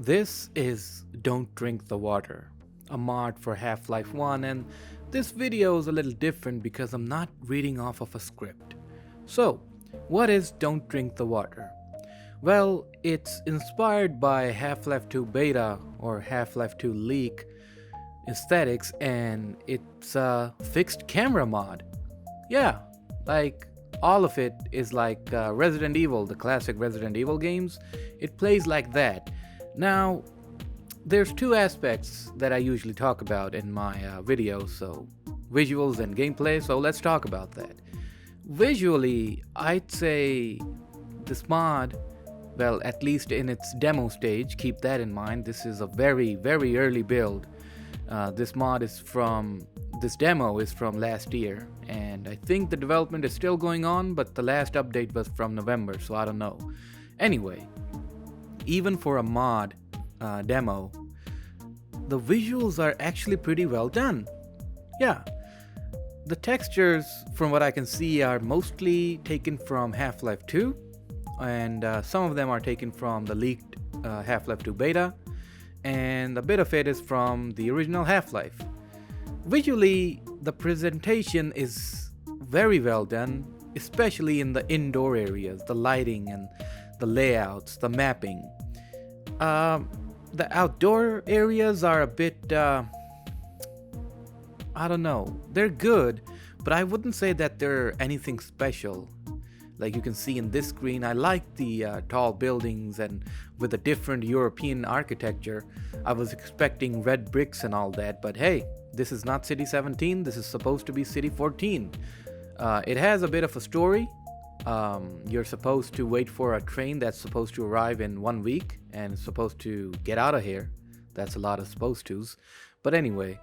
This is Don't Drink the Water, a mod for Half-Life 1, and this video is a little different because I'm not reading off of a script. So, what is Don't Drink the Water? Well, it's inspired by Half-Life 2 beta or Half-Life 2 leak aesthetics, and it's a fixed camera mod. Yeah, like all of it is like Resident Evil, the classic Resident Evil games. It plays like that. Now, there's two aspects that I usually talk about in my videos, so visuals and gameplay, so let's talk about that. Visually, I'd say this mod, well, at least in its demo stage, keep that in mind, this is a very early build. This demo is from last year, and I think the development is still going on, but the last update was from November, so I don't know. Anyway, even for a mod demo, the visuals are actually pretty well done. Yeah, the textures, from what I can see, are mostly taken from Half-Life 2, and some of them are taken from the leaked Half-Life 2 beta, and a bit of it is from the original Half-Life. Visually, the presentation is very well done, especially in the indoor areas, the lighting and the layouts, the mapping. The outdoor areas are a bit, I don't know, they're good, but I wouldn't say that they're anything special. Like you can see in this screen, I like the tall buildings and with a different European architecture. I was expecting red bricks and all that, but hey, this is not City 17, this is supposed to be City 14. It has a bit of a story. You're supposed to wait for a train that's supposed to arrive in 1 week and it's supposed to get out of here. That's a lot of supposed to's. But anyway,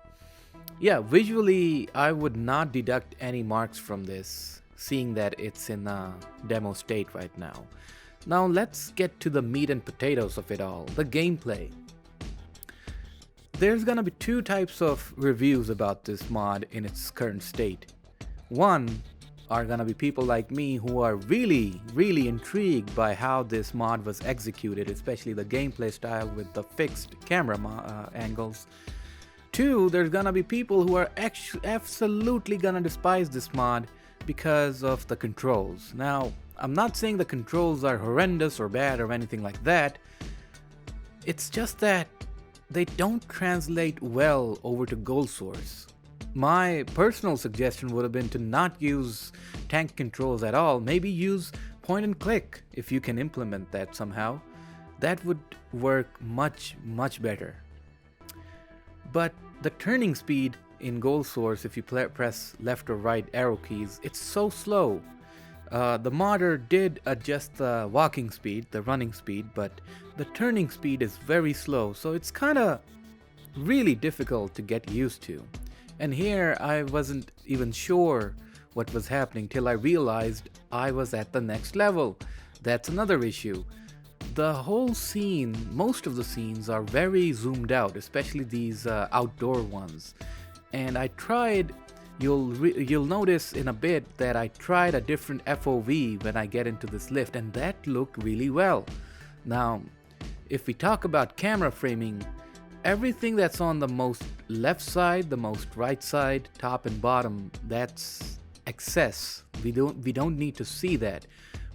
yeah, visually I would not deduct any marks from this, seeing that it's in a demo state right now. Now let's get to the meat and potatoes of it all, the gameplay. There's gonna be two types of reviews about this mod in its current state. One are gonna be people like me who are really intrigued by how this mod was executed, especially the gameplay style with the fixed camera angles. Two, there's gonna be people who are absolutely gonna despise this mod because of the controls. Now, I'm not saying the controls are horrendous or bad or anything like that. It's just that they don't translate well over to goal source. My personal suggestion would have been to not use tank controls at all. Maybe use point and click if you can implement that somehow. That would work much better. But the turning speed in goal source, if you press left or right arrow keys, it's so slow. The modder did adjust the walking speed, the running speed, but the turning speed is very slow, so it's kinda really difficult to get used to. And here I wasn't even sure what was happening till I realized I was at the next level. That's another issue. The whole scene, most of the scenes are very zoomed out, especially these outdoor ones. And I tried, you'll notice in a bit that I tried a different FOV when I get into this lift, and that looked really well. Now, if we talk about camera framing, everything that's on the most left side, the most right side, top and bottom, that's excess. We don't need to see that.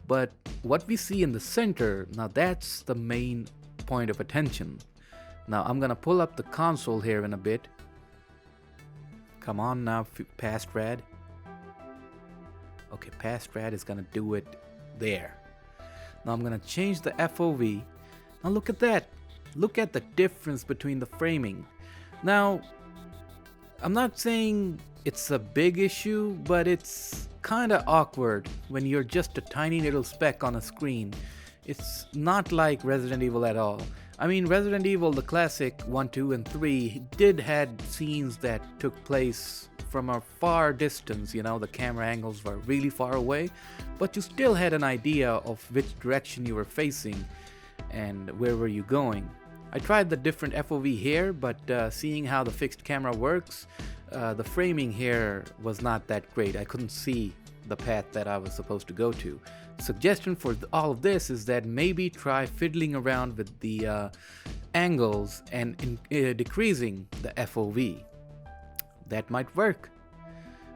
But what we see in the center, now that's the main point of attention. Now I'm gonna pull up the console here in a bit. Come on now, past rad. Okay, past rad is gonna do it there. Now I'm gonna change the FOV. Now look at that. Look at the difference between the framing. Now, I'm not saying it's a big issue, but it's kinda awkward when you're just a tiny little speck on a screen. It's not like Resident Evil at all. I mean, Resident Evil, the classic 1, 2, and 3, did had scenes that took place from a far distance, you know, the camera angles were really far away, but you still had an idea of which direction you were facing and where were you going. I tried the different FOV here, but seeing how the fixed camera works, the framing here was not that great. I couldn't see the path that I was supposed to go to. Suggestion for all of this is that maybe try fiddling around with the angles and decreasing the FOV. That might work.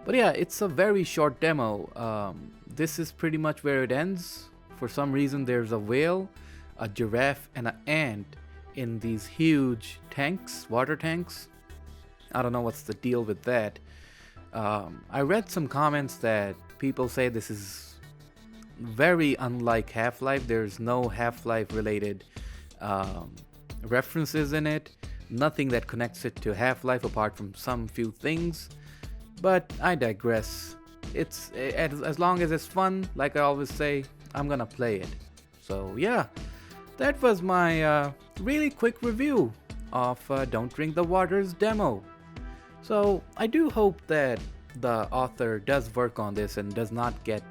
But yeah, it's a very short demo. This is pretty much where it ends. For some reason, there's a whale, a giraffe, and an ant in these huge tanks, water tanks. I don't know what's the deal with that. I read some comments that people say this is very unlike Half-Life. There's no Half-Life related references in it. Nothing that connects it to Half-Life apart from some few things. But I digress. It's as long as it's fun, like I always say, I'm gonna play it. So yeah, that was my really quick review of Don't Drink the Water's demo. So I do hope that the author does work on this and does not get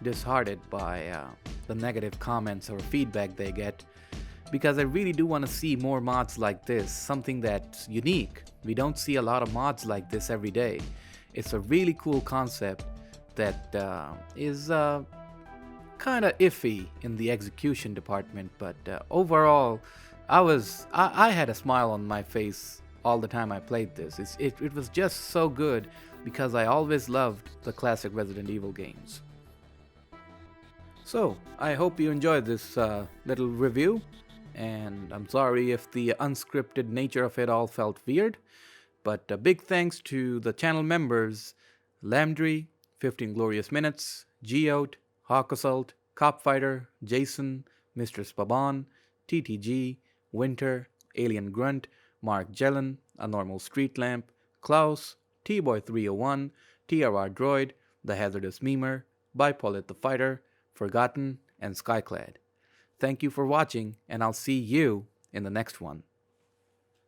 disheartened by the negative comments or feedback they get, because I really do want to see more mods like this, something that's unique. We don't see a lot of mods like this every day. It's a really cool concept that is kind of iffy in the execution department, but overall, I had a smile on my face all the time I played this. It was just so good because I always loved the classic Resident Evil games. So I hope you enjoyed this little review, and I'm sorry if the unscripted nature of it all felt weird. But a big thanks to the channel members Lamdry, 15 Glorious Minutes, Geout, Hawk Assault, Copfighter, Jason, Mistress Baban, TTG, Winter, Alien Grunt, Mark Jelen, A Normal Street Lamp, Klaus, T-Boy301, TRR Droid, The Hazardous Memer, Bipolit the Fighter, Forgotten, and Skyclad. Thank you for watching, and I'll see you in the next one.